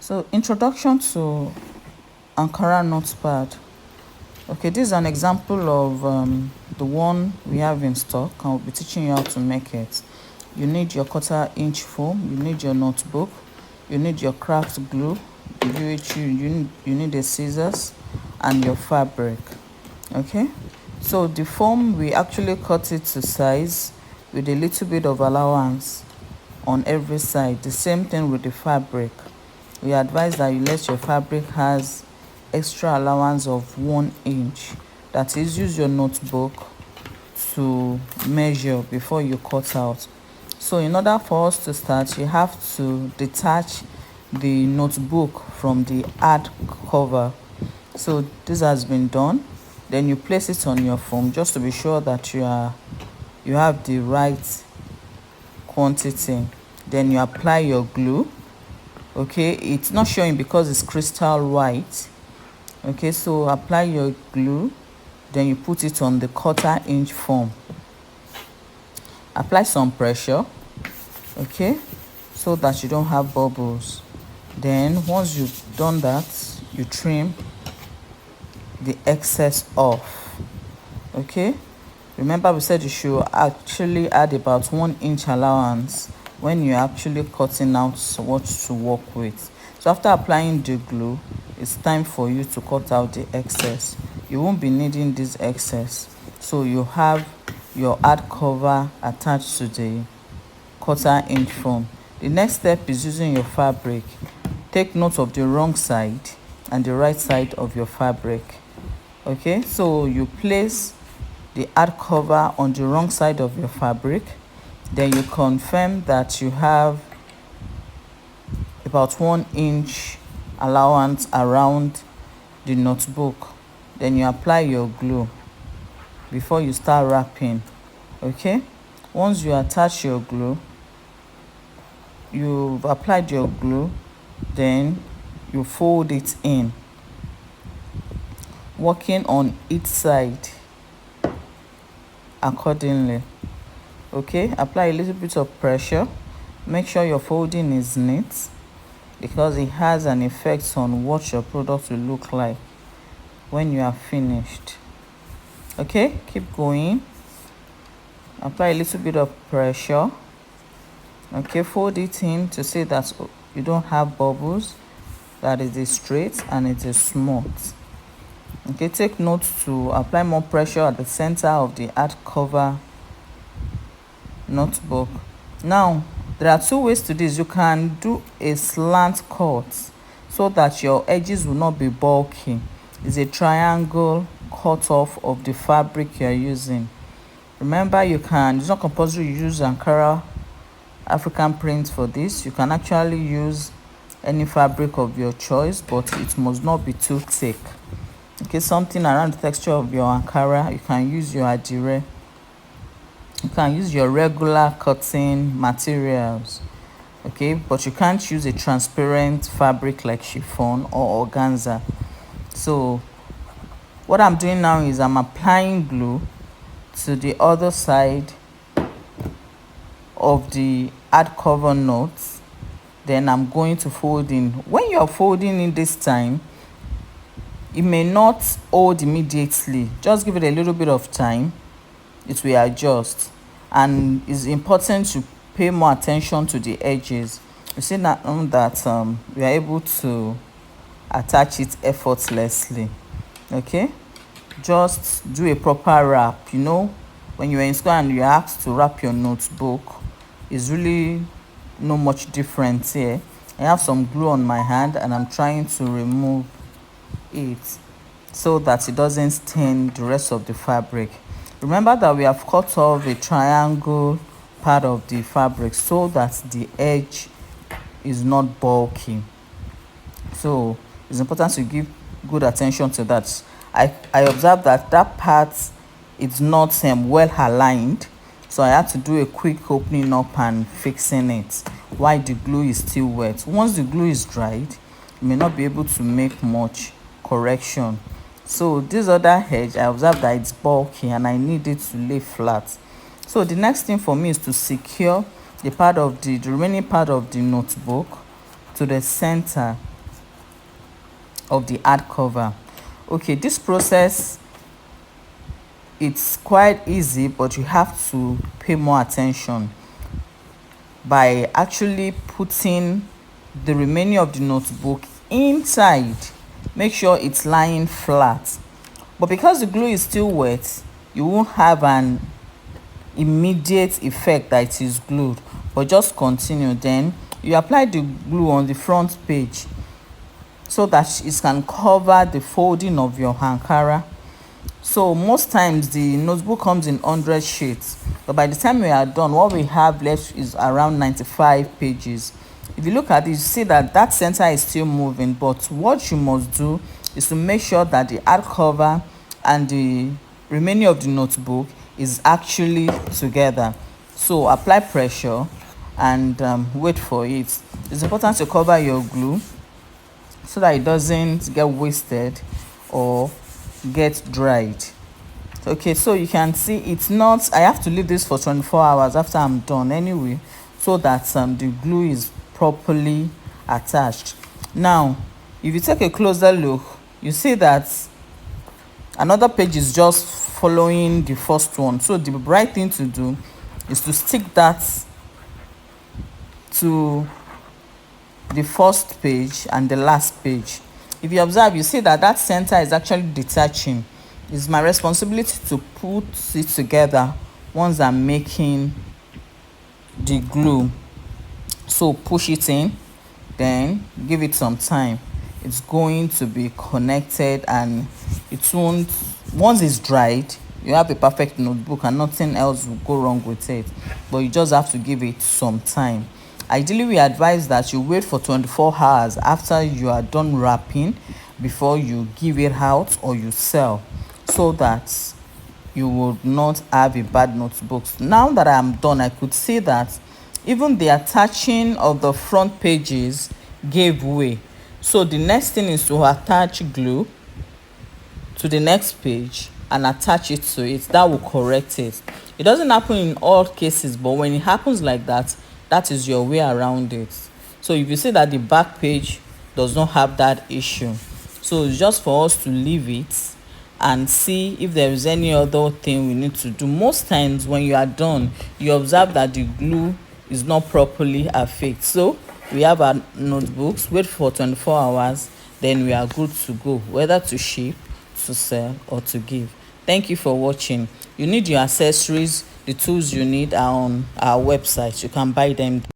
So introduction to Ankara Notepad. Okay, this is an example of the one we have in stock. I'll be teaching you how to make it. You need your 1/4-inch foam, you need your notebook, you need your craft glue, you need the scissors and your fabric. Okay, so the foam, we actually cut it to size with a little bit of allowance on every side. The same thing with the fabric. We advise that you let your fabric has extra allowance of 1 inch. That is, use your notebook to measure before you cut out. So in order for us to start, you have to detach the notebook from the hard cover. So this has been done. Then you place it on your foam just to be sure that you have the right quantity. Then you apply your glue. Okay, it's not showing because it's crystal white. Okay, so apply your glue, then you put it on the 1/4-inch foam. Apply some pressure, okay, so that you don't have bubbles. Then once you've done that, you trim the excess off. Okay, remember we said you should actually add about 1 inch allowance when you're actually cutting out what to work with. So after applying the glue, it's time for you to cut out the excess. You won't be needing this excess, so you have your hard cover attached to the 1/4-inch foam. The next step is using your fabric. Take note of the wrong side and the right side of your fabric. Okay, so you place the hard cover on the wrong side of your fabric. Then you confirm that you have about 1 inch allowance around the notebook. Then you apply your glue before you start wrapping. Okay, once you attach your glue, you've applied your glue, then you fold it in, working on each side accordingly. Okay, apply a little bit of pressure. Make sure your folding is neat because it has an effect on what your product will look like when you are finished. Okay, keep going. Apply a little bit of pressure. Okay, fold it in to see that you don't have bubbles, that it is straight and it is smooth. Okay, take note to apply more pressure at the center of the hard cover notebook. Now there are two ways to this. You can do a slant cut so that your edges will not be bulky. It's a triangle cut off of the fabric you're using. Remember, it's not compulsory you use Ankara African print for this. You can actually use any fabric of your choice, but it must not be too thick. Okay, something around the texture of your Ankara. You can use your adire. You can use your regular cotton materials. Okay, but you can't use a transparent fabric like chiffon or organza. So what I'm doing now is I'm applying glue to the other side of the hardcover notes. Then I'm going to fold in. When you're folding in this time, it may not hold immediately. Just give it a little bit of time. It will adjust, and it's important to pay more attention to the edges. You see that we are able to attach it effortlessly. Okay, just do a proper wrap. You know, when you're in school and you're asked to wrap your notebook, it's really no much difference here. I have some glue on my hand and I'm trying to remove it so that it doesn't stain the rest of the fabric. Remember that we have cut off a triangle part of the fabric so that the edge is not bulky. So it's important to give good attention to that. I observed that part is not well aligned, so I had to do a quick opening up and fixing it while the glue is still wet. Once the glue is dried, you may not be able to make much correction. So this other edge, I observed that it's bulky and I need it to lay flat. So the next thing for me is to secure the remaining part of the notebook to the center of the hardcover. Okay, this process, it's quite easy, but you have to pay more attention by actually putting the remaining of the notebook inside. Make sure it's lying flat, but because the glue is still wet, you won't have an immediate effect that it is glued, but just continue. Then you apply the glue on the front page so that it can cover the folding of your Ankara. So most times the notebook comes in 100 sheets, but by the time we are done, what we have left is around 95 pages. If you look at it, you see that that center is still moving, but what you must do is to make sure that the hardcover and the remaining of the notebook is actually together. So apply pressure and wait for it. It's important to cover your glue so that it doesn't get wasted or get dried. Okay, so you can see it's not, I have to leave this for 24 hours after I'm done anyway, so that the glue is properly attached. Now if you take a closer look, you see that another page is just following the first one. So the right thing to do is to stick that to the first page and the last page. If you observe, you see that that center is actually detaching. It's my responsibility to put it together once I'm making the glue. So push it in, then give it some time. It's going to be connected, and it won't, once it's dried, you have a perfect notebook and nothing else will go wrong with it. But you just have to give it some time. Ideally, we advise that you wait for 24 hours after you are done wrapping before you give it out or you sell, so that you would not have a bad notebook. Now that I'm done, I could see that even the attaching of the front pages gave way. So the next thing is to attach glue to the next page and attach it to it. That will correct it. It doesn't happen in all cases, but when it happens like that, that is your way around it. So if you see that the back page does not have that issue, so it's just for us to leave it and see if there is any other thing we need to do. Most times when you are done, you observe that the glue is not properly affixed. So we have our notebooks, wait for 24 hours, then we are good to go, whether to ship, to sell, or to give. Thank you for watching. You need your accessories. The tools you need are on our website. You can buy them.